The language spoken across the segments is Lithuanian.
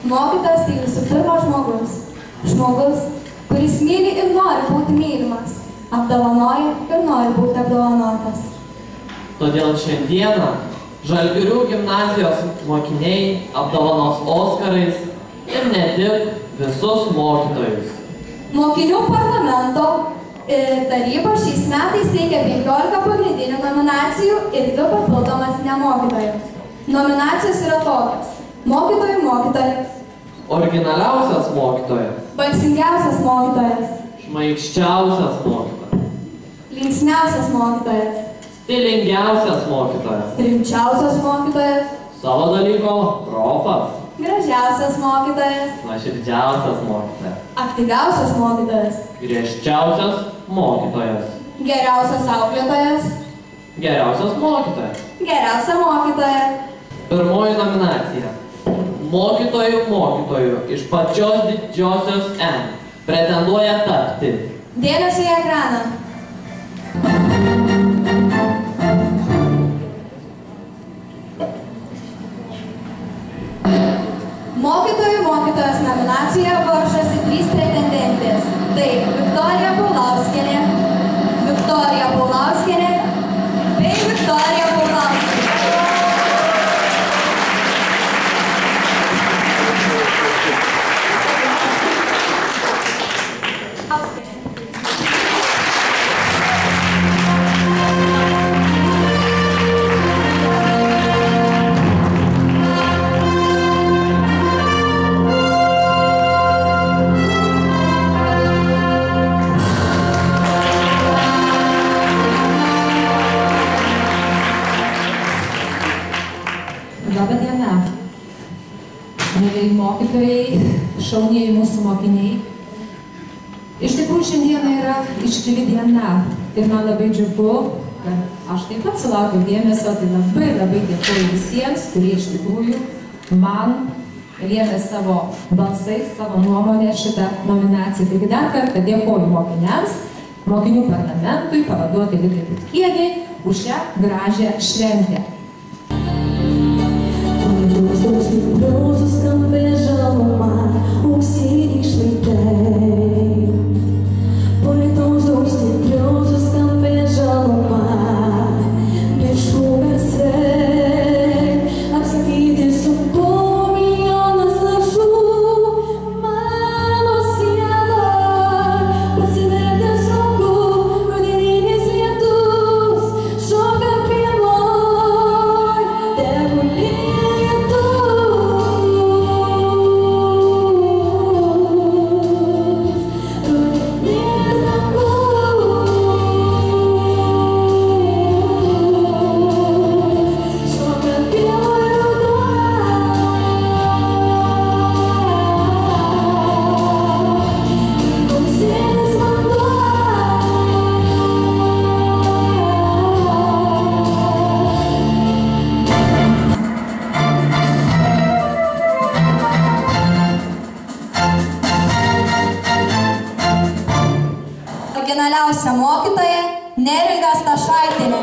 Mokytojas tai visų pirma žmogus. Žmogus, kuris myli ir nori būti mylimas, apdovanoja ir nori būti apdovanotas. Todėl šiandieną Žalgirių gimnazijos mokiniai apdovanos Oskarais ir ne tik visus mokytojus. Mokinių parlamento taryba šiais metais teikia 15 pagrindinių nominacijų ir 2 papildomas nemokytojams. Nominacijos yra tokios: mokytojų mokytojas, Originaliausias mokytojas, balsingiausias mokytojas, šmaikščiausias mokytojas, linksmiausias mokytojas, stilingiausias mokytojas, rimčiausias mokytojas, savo dalyko profas, gražiausias mokytojas, nuoširdžiausias mokytojas, aktyviausias mokytojas, griežčiausias mokytojas, geriausias auklėtojas, geriausias mokytojas. geriausia mokytoja. Pirmoji nominacija. Mokytojų iš pačios didžiosios N pretenduoja tapti. Dėmesio į ekraną. Mokytojos nominacijoje varžosi 3 pretendentės. Tai Viktorija Paulauskienė, Viktorija Paulauskienė bei Viktorija Paulauskienė. Labą dieną, mėlyji mokytojai, šaunieji mūsų mokiniai. Iš tikrųjų, šiandieną yra iškili diena ir man labai džiugu, kad aš taip pat sulaukiu dėmesio, tai labai dėkoju visiems, kurie iš tikrųjų man lėmė savo balsais, savo nuomonę šitą nominaciją. Taigi dar kartą dėkoju mokiniams, mokinių parlamentui, pavaduotojai Vitai Butkienei už šią gražią šventę. Stipriau suskambė žaluma, auksiniai šlaitai. Po lietaus daug stipriau suskambė žaluma, miškų garsai. Apsakyti sunku milijonas lašų, mano siela pasivertė sunku, rudeninis lietus šoka pievoj, tegu Originaliausia mokytoja Neringa Stašaitienė.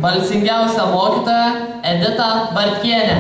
balsingiausią mokytoją Editą Bartkienę.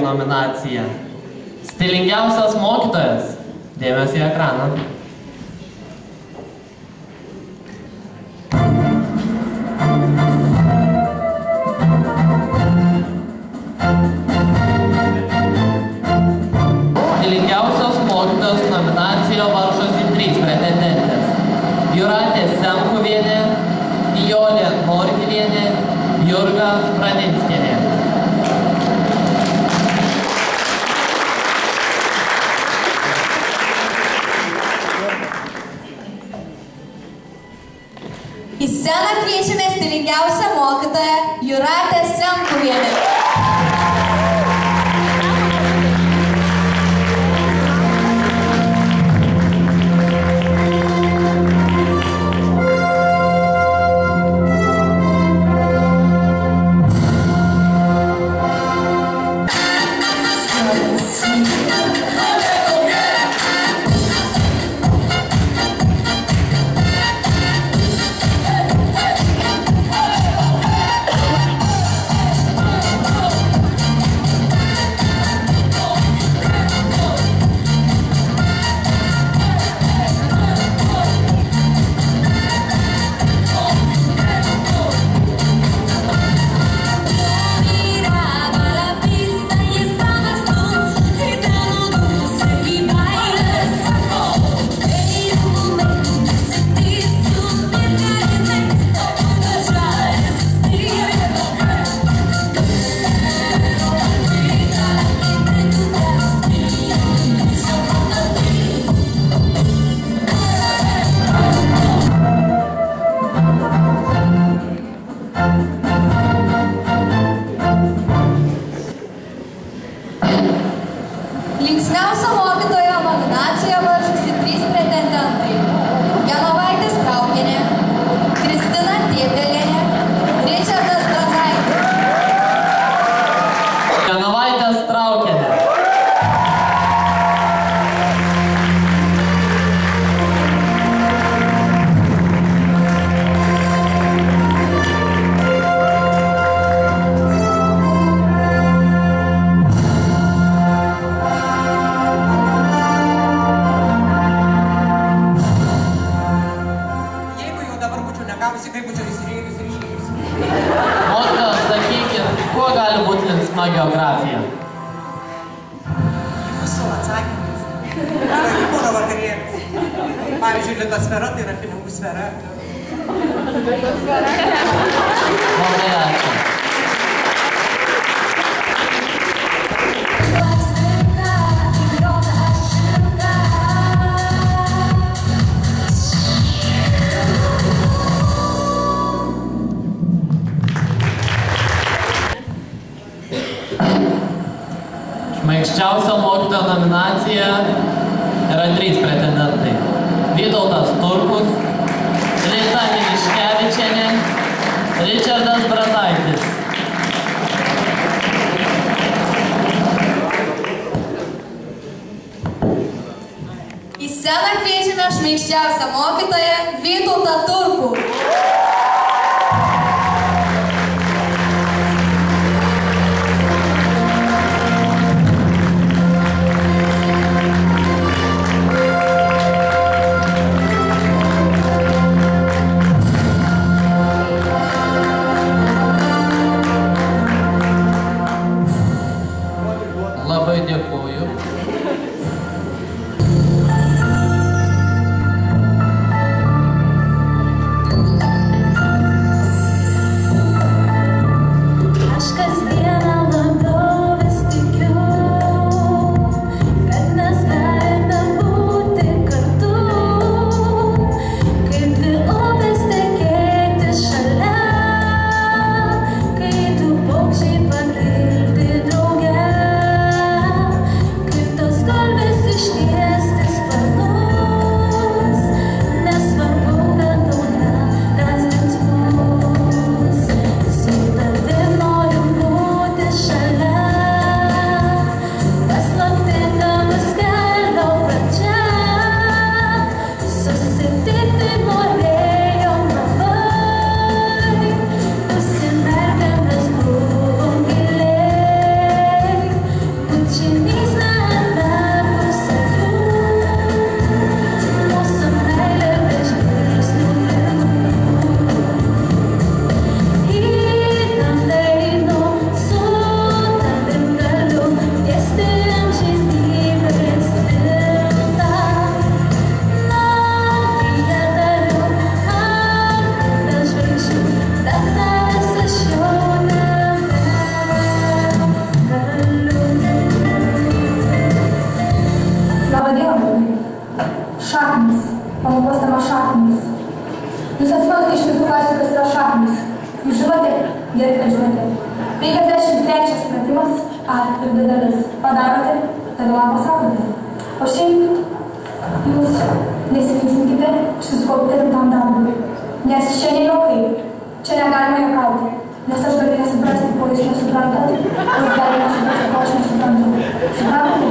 Nominacija. Stilingiausias mokytojas. Dėmesį į ekraną. Stilingiausios mokytojos nominacijoje varžosi 3 pretendentės. Jūratė Semkuvienė, Nijolė Morkilienė, Jurga Praninskienė. Į sceną kviečiame stilingiausią mokytoją Jūratę Semkuvienę. Linksmiausio mokytojo nominacijoje varžosi 3 pretendentai. Genovaitė Straukienė, Kristina Tiepelienė, Ričardas Brazaitis. Genovaitė Straukienė. Mokytojas, sakykit, kuo gali būti linksma geografija? Visų atsakymas. Būna vakarėlis. Pavyzdžiui, litosfera tai yra pinigų sfera. Labai ačiū. Šmaikščiausio mokytojo nominacija yra 3 pretendentai. Vytautas Turkus, Rita Miliškevičienė, Ričardas Brazaitis. Į sceną kviečiame šmaikščiausią mokytoją Vytautą Turkų. Labai dėkuoju. Pamokos tema šaknys. Jūs atsimenate iš kitų klasių, kas yra šaknys. Jūs žinote? Gerai, kad žinote. 53 pratimas A ir D dalis. Padarote, tada man pasakote. O šiaip jūs nesilinksminkite, susikaupite rimtam darbui. Nes čia ne juokai. Čia negalima juokauti. Nes aš galiu nesuprasti, ko jūs nesuprantate. O jūs galite nesuprasti, ko aš nesuprantu. Suprantate?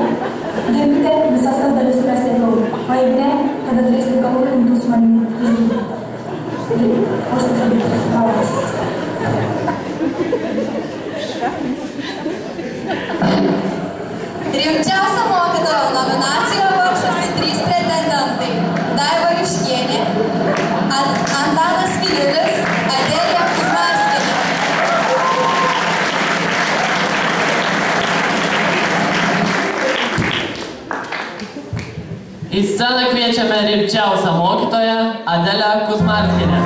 Dirbkite visas tas dalis, kurias liepiau. O jeigu ne, tada turėsite galų rimtų su manimi. Aš taip sakysiu. Labas. Rimčiausio mokytojo nominacijoje varžosi 3 pretendentai. Daiva Juškienė, Antanas Viliulis, Adelija Kuzmarskienė. Į sceną kviečiame rimčiausią mokytoją Adelę Kuzmarskienę.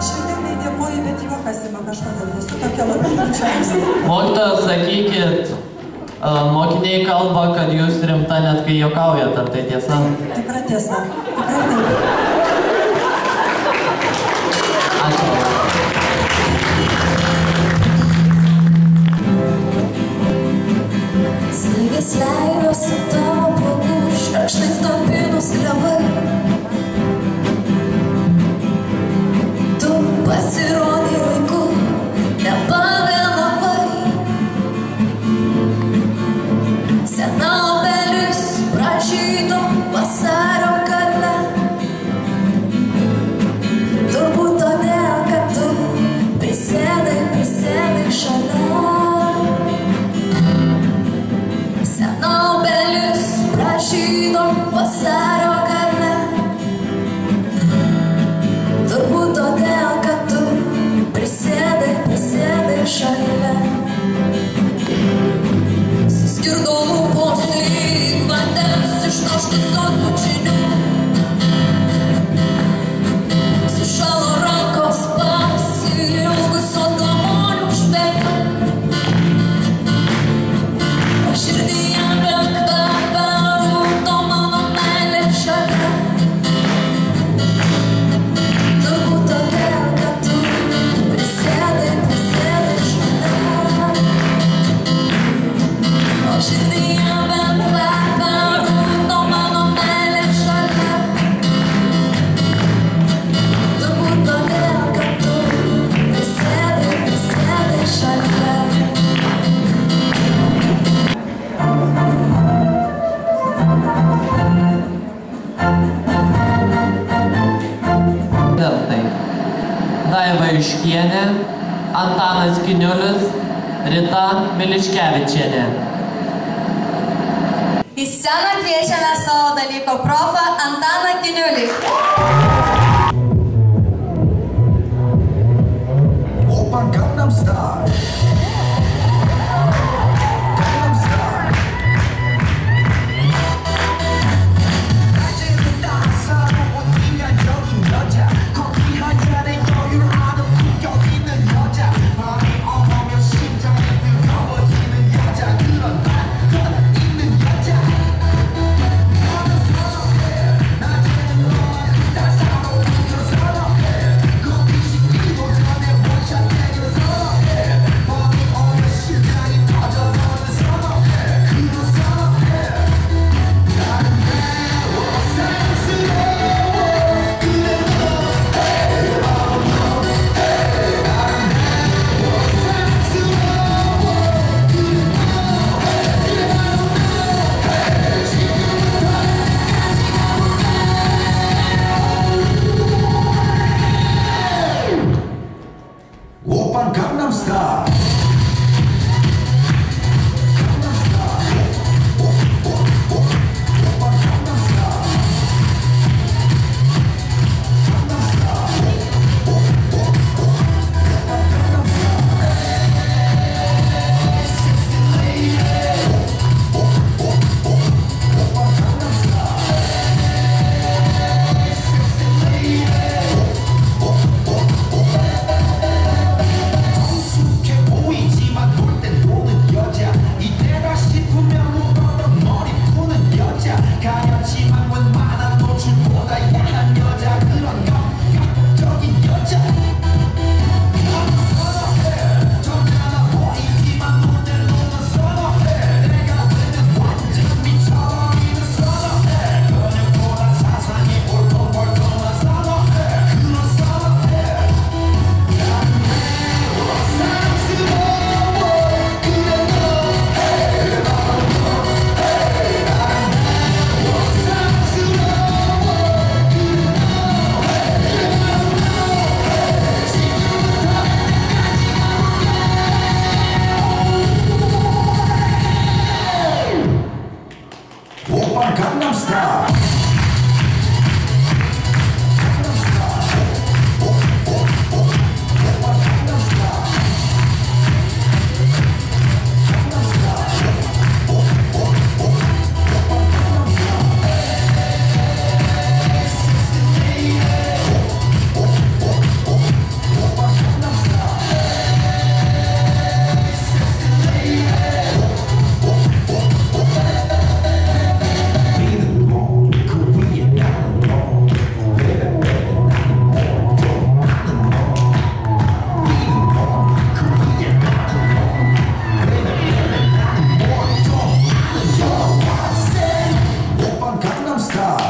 Širdingai dėkuoju, bet juokas ima kažkodėl, nesu tokia labai rimčiausia. Mokytojas, sakykit, mokiniai kalba, kad jūs rimta net kai juokaujat, ar tai tiesa? Tikra tiesa, tikrai taip. Ačiū. Snaigės leidosi tavo plaukų, šraštais topinus klevai. Tu pasirodai laiku, nepavėlavai. Sena obelis pražydo vasario gale. Daiva Iškienė, Antanas Kiniulis, Rita Miliškevičienė. Į sceną kviečiame savo dalyko profą Antaną Kiniulį. Open Gangnam Style. Gangnam Style. 낮에는 따사로운 인간적인 여자. 커피 한 잔에 여유를 아는 품격 있는 여자. 밤이 오면 심장이 뜨거워지는 여자. 그런 건 있는 여자. 나는 선호해. 낮에는 너만 따사로운 그 선호해. 커피 식기도 전에 원샷 내려 선호해. 밤이 오면 심장이 터져버리는 선호해. 그런 선호해. 나는 매워 사랑스러워. 그래 오빤 강남 스타일. 강남 스타일. 오빤 강남 스타일. 강남 스타일. 강남 성숙해 보이지만 놀 땐 노는 여자. 이때다 싶으면 묶어둔 머리 푸는 여자. 가렸지만 웬만한 노출보다 야한 여자. 그런 감각적인 여자. 나는 선호해. 점잖아 보이지만 놀 땐 노는 선호해. 내가 되는 완전 미쳐버리는 선호해. 근육보다 사상이 올통벌통한 선호해. 그런 선호해. 나는 매워 사랑스러워. 그래 너 나는 매워 사랑스러워. 오빤 강남 스타일. 강남 스타일. 오빤 강남 스타일. 강남 스타일. 오빤 강남 스타일. 오빤 강남 스타일. 니는 뭐 그 위에 나는 뭐. Baby baby 나는 뭐 또 나는 뭐. 니는 뭐 그 위에 나는 뭐. Baby baby 나는 뭐 또 나는 뭐. What's that? 오빤 강남 스타일.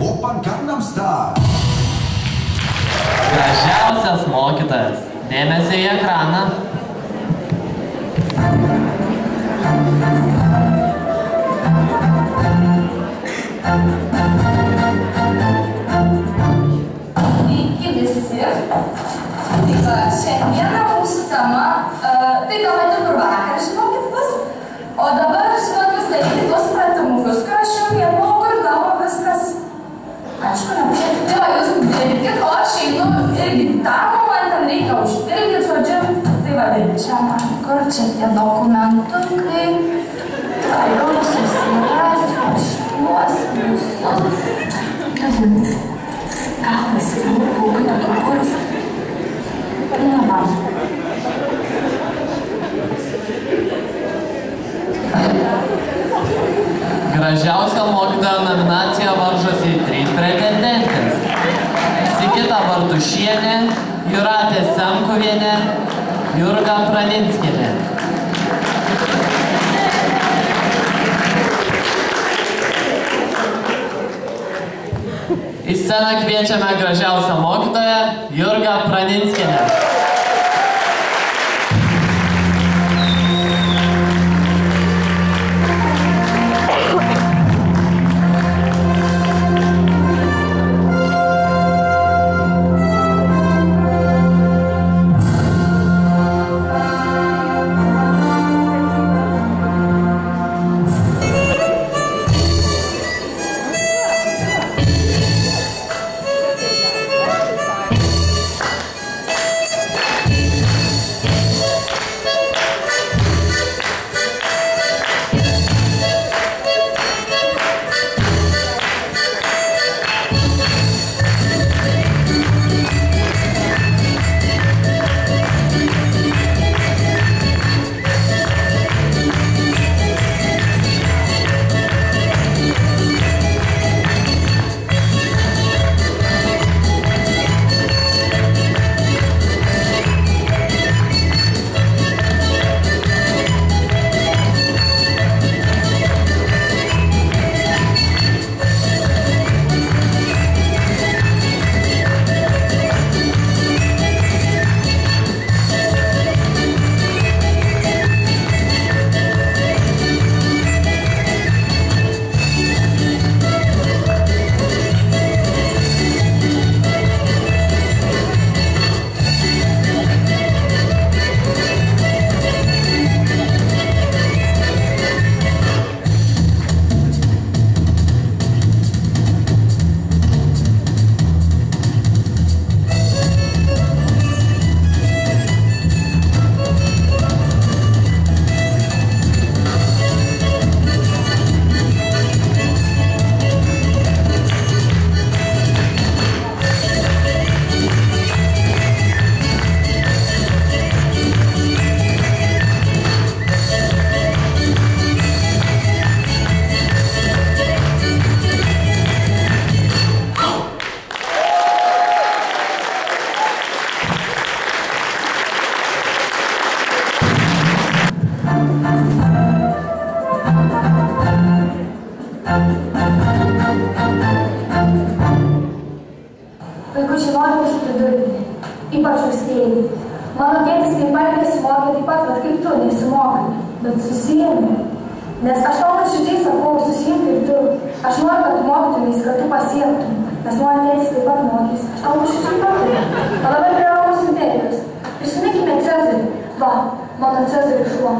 Open Gangnam Style. Gražiausias mokytojas. Dėmesio į ekraną. Sveiki visi. Šiandieną mūsų tema, tai gal net ir vakar žinokit bus, o dabar žinokit daryti tuos pratimukus, kur aš jau nemokau ir galvo viskas. Aišku, jo, jūs dirbkit, o aš einu irgi tam, man ten reikia užpildyti, žodžiu, tai va, čia man, kur čia tie dokumentukai, galiu susirasti, aš juos visus. Gal pasirūpau, kad kurs. Na, man. Gražiausia mokytojo nominacija varžosi 3 pretendentės. Sigita Bartušienė, Jūratė Semkuvienė, Jurga Praninskienė. Į sceną kviečiame gražiausią mokytoją Jurgą Praninskienę. Vaikučiai, noriu jūs pridurti, ypač austėjai. Mano tėtis taip pat nesimokė, taip pat, bet kaip tu, nesimokai, bet susijėmė. Nes aš tau nuoširdžiai sakau, susijėmė ir tu. Aš noriu, kad tu mokytumės, kad tu pasiektum. Nes mano tėtis taip pat mokys. Aš tau nuoširdžiai patariu. O dabar prie Romos imperijos. Prisiminkime Cezarį. Va, mano Cezarį šuo.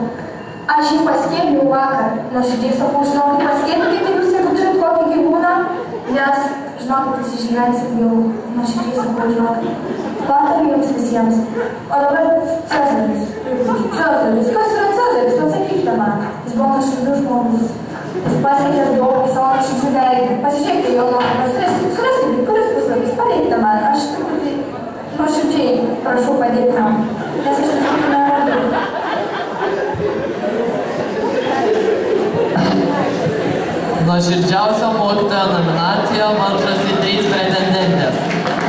Aš jį paskėpiau vakar. Nuoširdžiai sakau, žinokit, paskėpkite jūs, jeigu turit kokį gyvūną. Nes, žinokit, jūs išgyvensit jau. Nuoširdžiai sakau, žinokit. Patariu jums visiems. O dabar Cezaris. Cezaris. Kas yra Cezaris? Atsakykite man. Jis buvo nuoširdus žmogus. Jis pasiekė daug savo nuoširdžių veidą. Pasižiūrėkite jo nuotraukas. Suraskite, kuris puslapis. Padėkite man. Aš truputį nuoširdžiai prašau padėti man. Nes aš truputį nerandu. Nuoširdžiausio mokytojo nominacijo varžosi 3 pretendentės.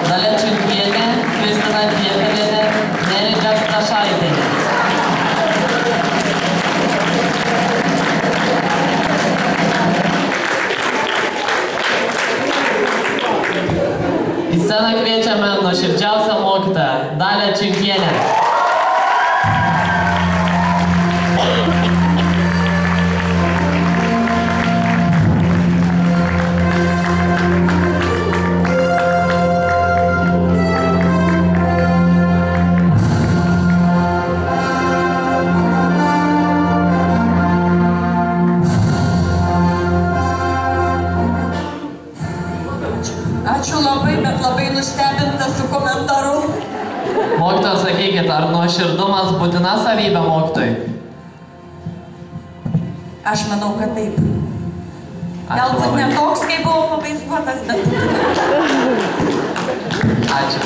Dalia Čiunkienė, Kristina Diekalienė, Neringa Stašaitienė. Į sceną kviečiame nuoširdžiausią mokytoją Dalią Čiunkienę. Ačiū labai, bet labai nustebinta su komentaru. Mokytoja, sakykit, ar nuoširdumas būtina savybė mokytojui? Aš manau, kad taip. Galbūt ne toks, kaip buvo pavaizduotas, bet... Ačiū.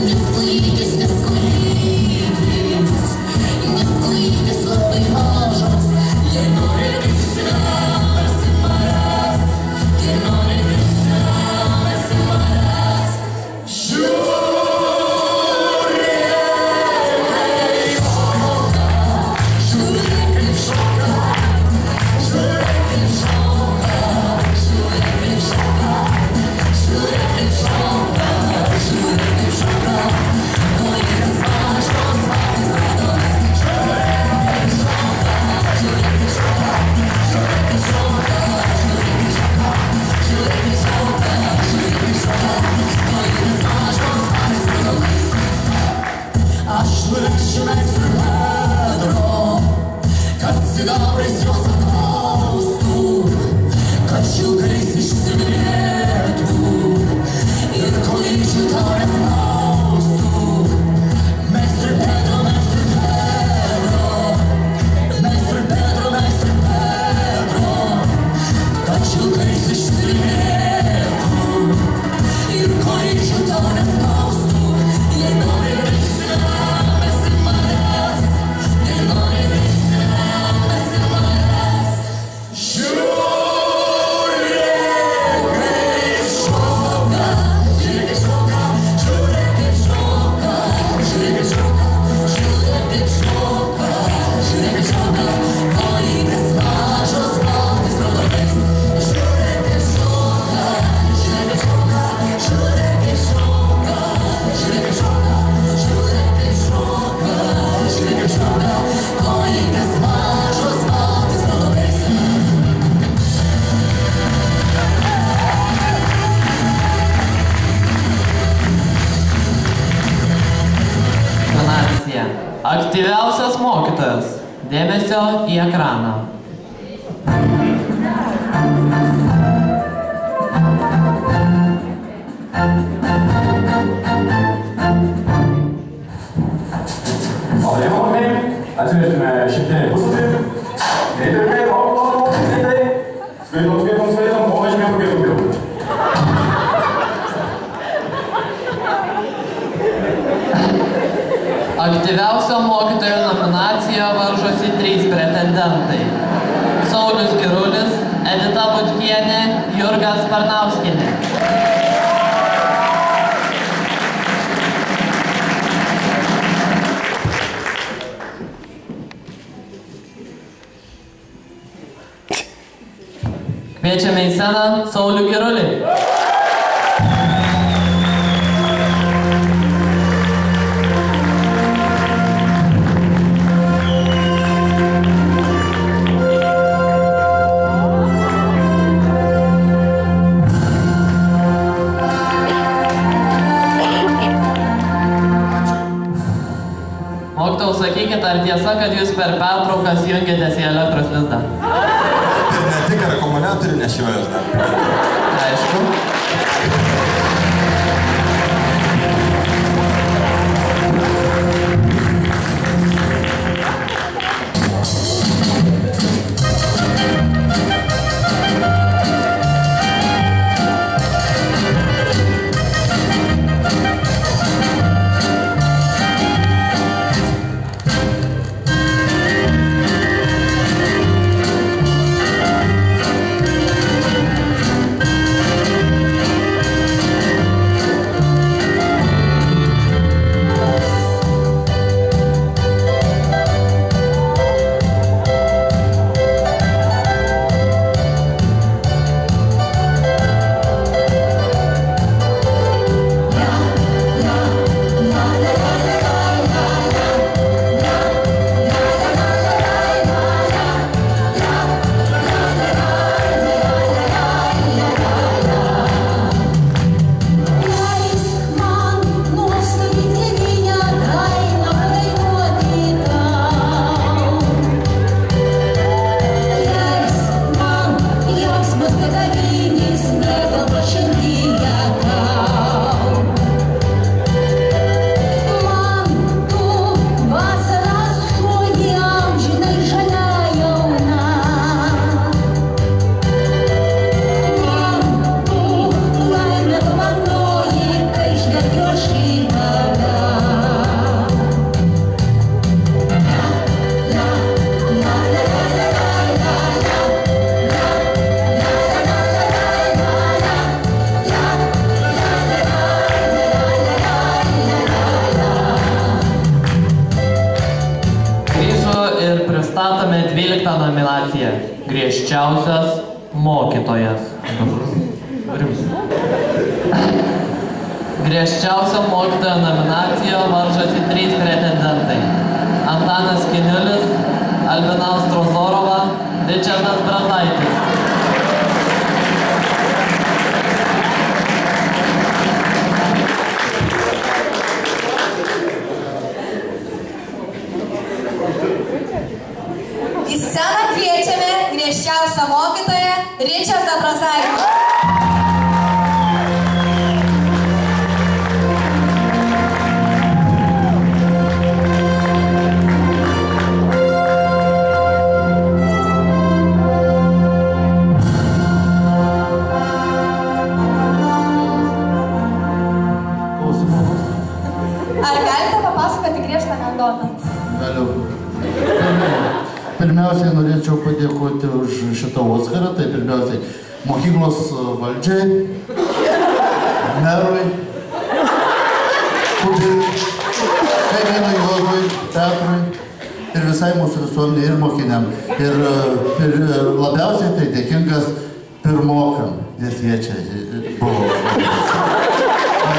Nesklaidytis, neskolyti. Aš nulešiu meistrui Pedro, kad sidabrais juos atmaustų, kad šilkais išsimylėtų ir kolyčių tau nesmaustų. Meistrui Pedro, meistrui Pedro, meistrui Pedro, meistrui Pedro, kad šilkais išsimylėtų ir kolyčių tau nesmaustų. Jei nori mesi manęs, jei nori mesi manęs, žiūrėk kaip šoka, žiūrėk kaip šoka, žiūrėk kaip šoka, žiūrėk kaip šoka, žiūrėk kaip šoka, žiūrėk kaip šoka, kojytės mažos baltais raudonais. Žiūrėk kaip šoka, žiūrėk kaip šoka, žiūrėk kaip šoka, žiūrėk kaip šoka, žiūrėk kaip šoka, žiūrėk kaip šoka, kojytės mažos baltais raudonais. Nominacija. Aktyviausias mokytojas. Dėmesio į ekraną. Maloniai mokiniai, atsiverskime 7 puslapį. Greitai, greitai. Skaitom, o važinėjom greitai. Aktyviausio mokytojo nominacijoje varžosi 3 pretendentai. Saulius Girulis, Edita Butkienė, Jurga Sparnauskienė. Kviečiame į sceną Saulių Girulį. Mokytojau, sakykit, ar tiesa, kad jūs per pertraukas jungiatės į elektros lizdą? Ir ne tik akumuliatorių nešiojas dar. Aišku. Pristatome 12 nominaciją. Griežčiausias mokytojas. Griežčiausio mokytojo nominacijoje varžosi 3 pretendentai. Antanas Kiniulis, Albina Strozorova, Ričardas Brazaitis. sceną kviečiame griežčiausią mokytoją Ričardą Brazavičių. Ar galite papasakoti griežtą anekdotą? Galiu. Pirmiausiai norėčiau padėkoti už šitą Oskarą, tai pirmiausiai mokyklos valdžiai, merui, Kubiliui, kaimynui Juozui, Petrui ir visai mūsų visuomenei ir mokiniam. Ir labiausiai tai dėkingas pirmokam, nes jie čia buvo.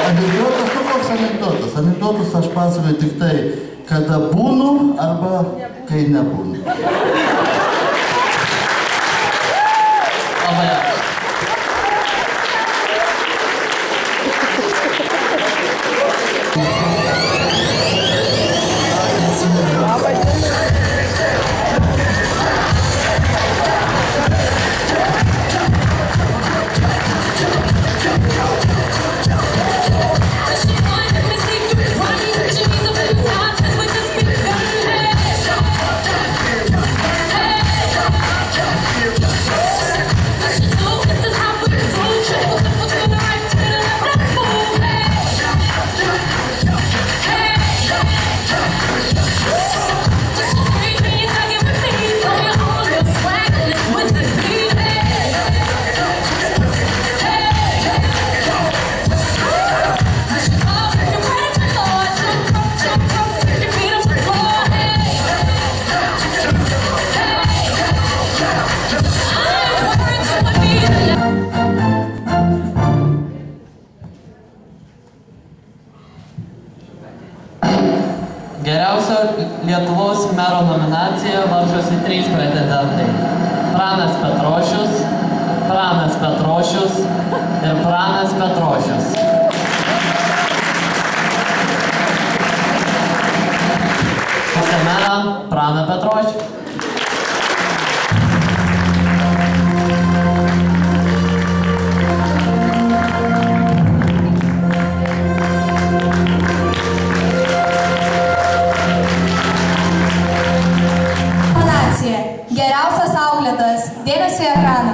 Anekdotas, nu koks anekdotas? Anekdotus aš pasakoju tik tai, kada būnu arba kai nebūnu. Labai ačiū. Geriausio Lietuvos mero nominaciją varžosi 3 pretendentai. Pranas Petrošius, Pranas Petrošius ir Pranas Petrošius. Vicemerą Praną Petrošių. Geriausias auklėtojas. Dėmesio į ekraną.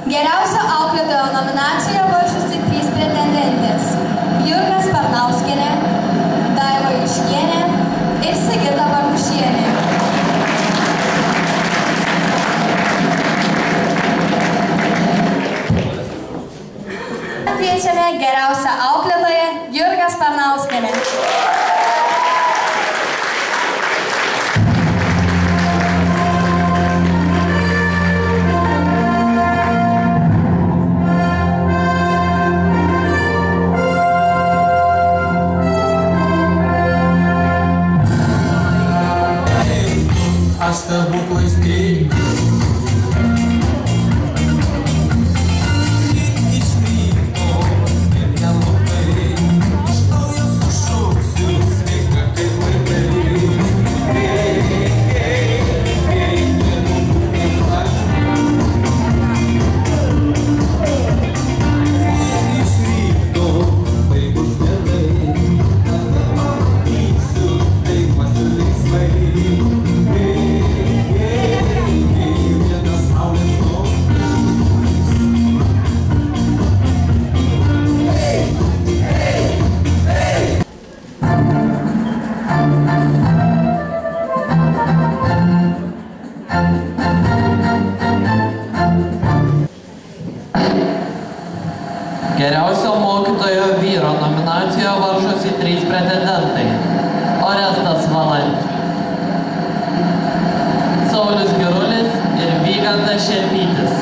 Geriausio auklėtojo nominacijoje varžosi 3 pretendentės. Jurga Sparnauskienė, Daiva Juškienė ir Sigita Barbušienė. Kviečiame geriausią auklėtoją Jurga Sparnauskienė. Aš stebuklais kaip Geriausio mokytojo vyro nominacijoje varžosi 3 pretendentai. Orestas Valančius, Saulius Girulis ir Vygantas Šerpytis.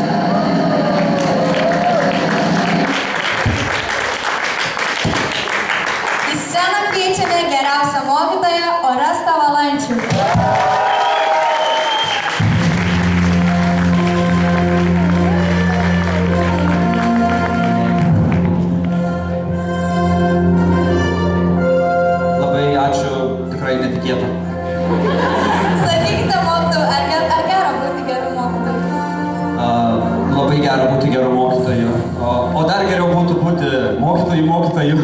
Į sceną kviečiame geriausią mokytoją Orestą Valančių. Mokytojų.